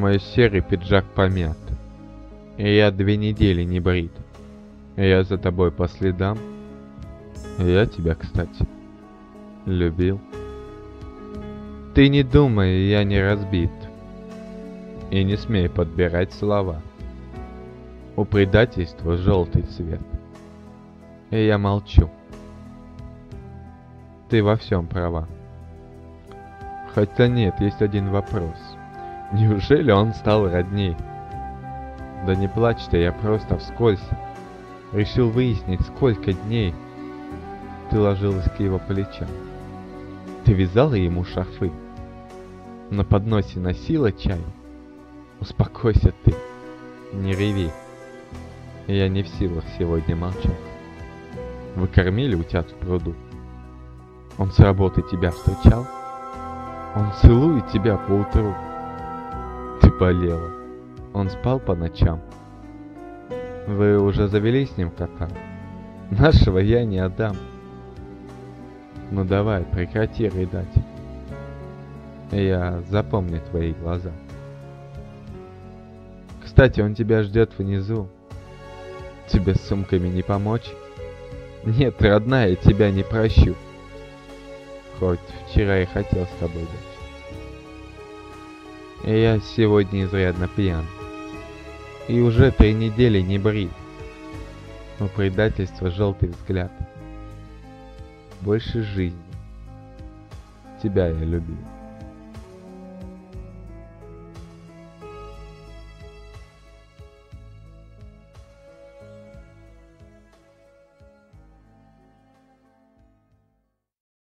Мой серый пиджак помят, и я 2 недели не брит. Я за тобой по следам. Я тебя, кстати, любил. Ты не думай, я не разбит. И не смей подбирать слова. У предательства желтый цвет. И я молчу. Ты во всем права. Хотя нет, есть один вопрос. Неужели он стал родней? Да не плачь ты, я просто вскользь решил выяснить, сколько дней ты ложилась к его плечам. Ты вязала ему шарфы, на подносе носила чай. Успокойся ты, не реви. Я не в силах сегодня молчать. Вы кормили утят в пруду? Он с работы тебя встречал? Он целует тебя по утру? Ты болела. Он спал по ночам. Вы уже завели с ним кота? Нашего я не отдам. Ну давай, прекрати рыдать. Я запомню твои глаза. Кстати, он тебя ждет внизу. Тебе с сумками не помочь? Нет, родная, тебя не прощу. Хоть вчера и хотел с тобой быть. И я сегодня изрядно пьян. И уже 3 недели не брит. У предательства желтый взгляд. Больше жизни. Тебя я любил.